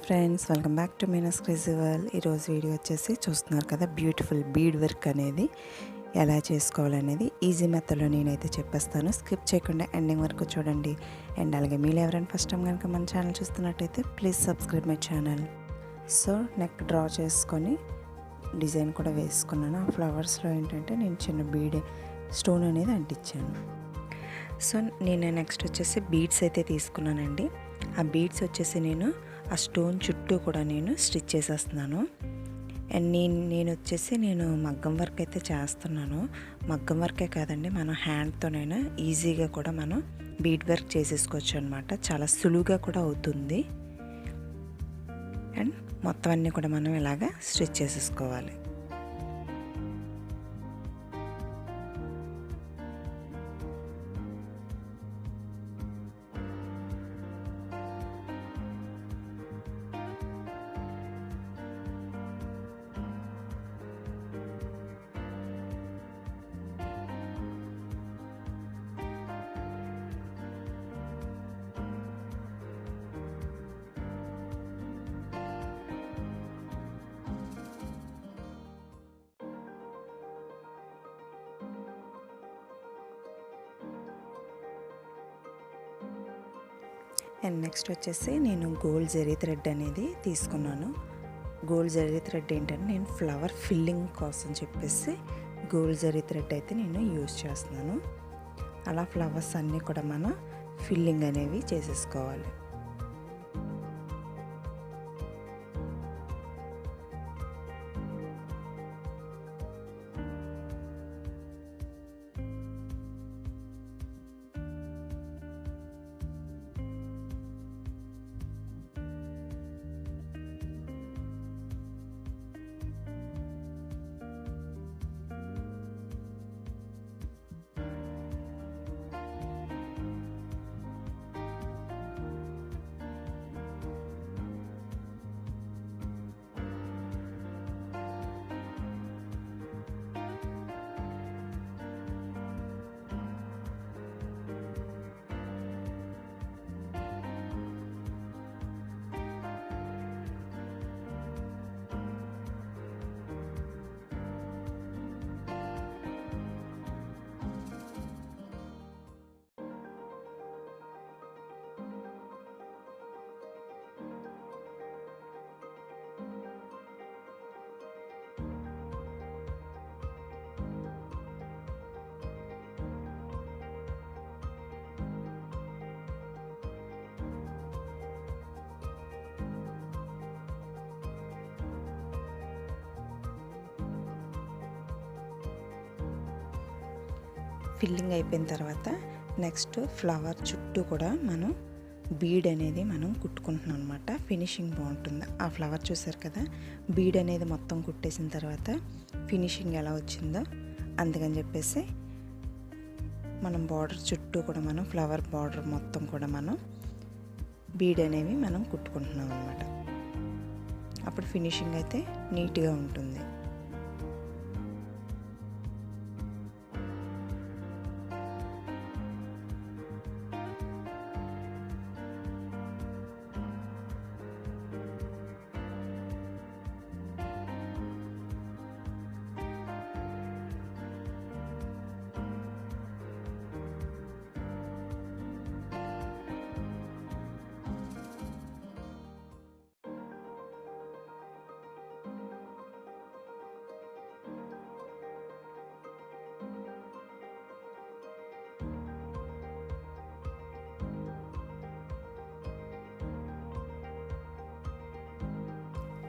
Friends, welcome back to Meena's crazy world. ఈరోజు video వచ్చేసి చూస్తున్నారు కదా, బ్యూటిఫుల్ బీడ్ వర్క్ అనేది ఎలా చేసుకోవాలనేది ఈజీ మెథడ్లో నేనైతే చెప్పేస్తాను. స్కిప్ చేయకుండా ఎండింగ్ వరకు చూడండి. అండ్ అలాగే మీరు ఎవరైనా ఫస్ట్ టైం కనుక మన ఛానల్ చూస్తున్నట్టయితే please subscribe my channel. So neck draw చేసుకొని డిజైన్ కూడా వేసుకున్నాను. ఆ ఫ్లవర్స్లో ఏంటంటే నేను చిన్న బీడ్ స్టోన్ అనేది అంటించాను. సో నేను నెక్స్ట్ వచ్చేసి బీడ్స్ అయితే తీసుకున్నానండి. ఆ బీడ్స్ వచ్చేసి నేను ఆ స్టోన్ చుట్టూ కూడా నేను స్టిచ్ చేసేస్తున్నాను. అండ్ నేను వచ్చేసి మగ్గం వర్క్ అయితే చేస్తున్నాను. మగ్గం వర్కే కాదండి, మనం హ్యాండ్తోనైనా ఈజీగా కూడా మనం బీడ్ వర్క్ చేసేసుకోవచ్చు అనమాట. చాలా సులువుగా కూడా అవుతుంది. అండ్ మొత్తం అన్నీ కూడా మనం ఇలాగా స్టిచ్ చేసేసుకోవాలి. అండ్ నెక్స్ట్ వచ్చేసి నేను గోల్డ్ జరీ థ్రెడ్ అనేది తీసుకున్నాను. గోల్డ్ జరీ థ్రెడ్ ఏంటంటే నేను ఫ్లవర్ ఫిల్లింగ్ కోసం చెప్పేసి గోల్డ్ జరీ థ్రెడ్ అయితే నేను యూజ్ చేస్తున్నాను. అలా ఫ్లవర్స్ అన్నీ కూడా మనం ఫిల్లింగ్ అనేవి చేసేసుకోవాలి. ఫిల్లింగ్ అయిపోయిన తర్వాత నెక్స్ట్ ఫ్లవర్ చుట్టూ కూడా మనం బీడ్ అనేది మనం కుట్టుకుంటున్నాం అనమాట. ఫినిషింగ్ బాగుంటుంది. ఆ ఫ్లవర్ చూసారు కదా, బీడ్ అనేది మొత్తం కుట్టేసిన తర్వాత ఫినిషింగ్ ఎలా వచ్చిందో అందుకని చెప్పేసి మనం బార్డర్ చుట్టూ కూడా మనం ఫ్లవర్ బార్డర్ మొత్తం కూడా మనం బీడ్ అనేవి మనం కుట్టుకుంటున్నాం అనమాట. అప్పుడు ఫినిషింగ్ అయితే నీట్గా ఉంటుంది.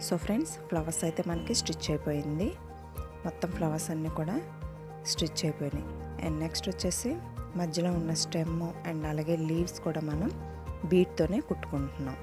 సో ఫ్రెండ్స్, ఫ్లవర్స్ అయితే మనకి స్టిచ్ అయిపోయింది. మొత్తం ఫ్లవర్స్ అన్నీ కూడా స్టిచ్ అయిపోయినాయి. అండ్ నెక్స్ట్ వచ్చేసి మధ్యలో ఉన్న స్టెమ్ అండ్ అలాగే లీవ్స్ కూడా మనం బీడ్తోనే కుట్టుకుంటున్నాం.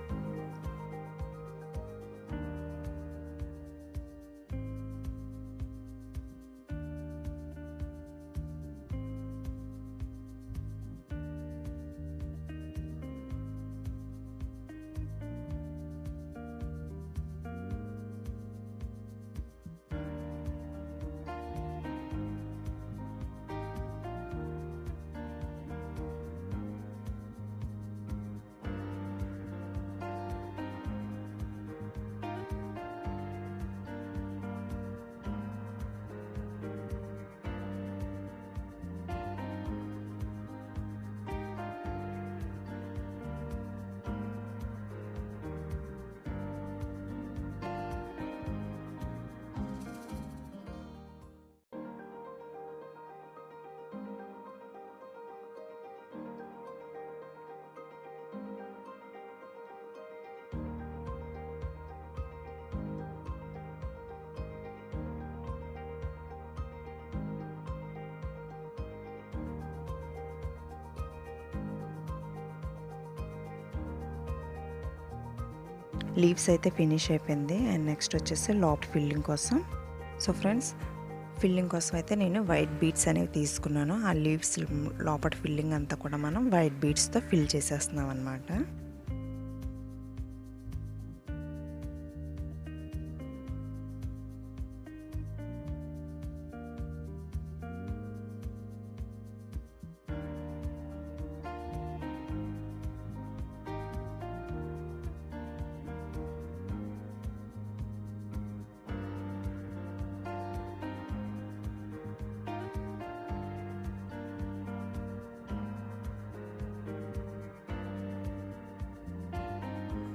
లీవ్స్ అయితే ఫినిష్ అయిపోయింది. అండ్ నెక్స్ట్ వచ్చేసి లోపల ఫిల్లింగ్ కోసం. సో ఫ్రెండ్స్, ఫిల్లింగ్ కోసం అయితే నేను వైట్ బీడ్స్ అనేవి తీసుకున్నాను. ఆ లీవ్స్ లోపల ఫిల్లింగ్ అంతా కూడా మనం వైట్ బీడ్స్తో ఫిల్ చేసేస్తున్నాం అన్నమాట.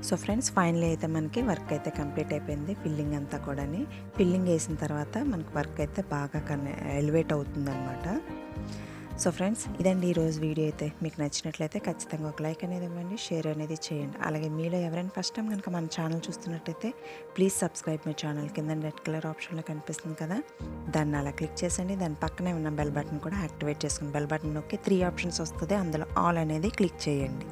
సో ఫ్రెండ్స్, ఫైనలీ అయితే మనకి వర్క్ అయితే కంప్లీట్ అయిపోయింది. ఫిల్లింగ్ అంతా కూడా ఫిల్లింగ్ వేసిన తర్వాత మనకి వర్క్ అయితే బాగా ఎలివేట్ అవుతుందన్నమాట. సో ఫ్రెండ్స్, ఇదండి ఈరోజు వీడియో. అయితే మీకు నచ్చినట్లయితే ఖచ్చితంగా ఒక లైక్ అనేది ఇవ్వండి, షేర్ అనేది చేయండి. అలాగే మీలో ఎవరైనా ఫస్ట్ టైం కనుక మన ఛానల్ చూస్తున్నట్టయితే ప్లీజ్ సబ్స్క్రైబ్ మై ఛానల్. కింద రెడ్ కలర్ ఆప్షన్లో కనిపిస్తుంది కదా, దాన్ని అలా క్లిక్ చేసండి. దాని పక్కనే ఉన్న బెల్ బటన్ కూడా యాక్టివేట్ చేసుకుని బెల్ బటన్ నొక్కి 3 ఆప్షన్స్ వస్తుంది, అందులో ఆల్ అనేది క్లిక్ చేయండి.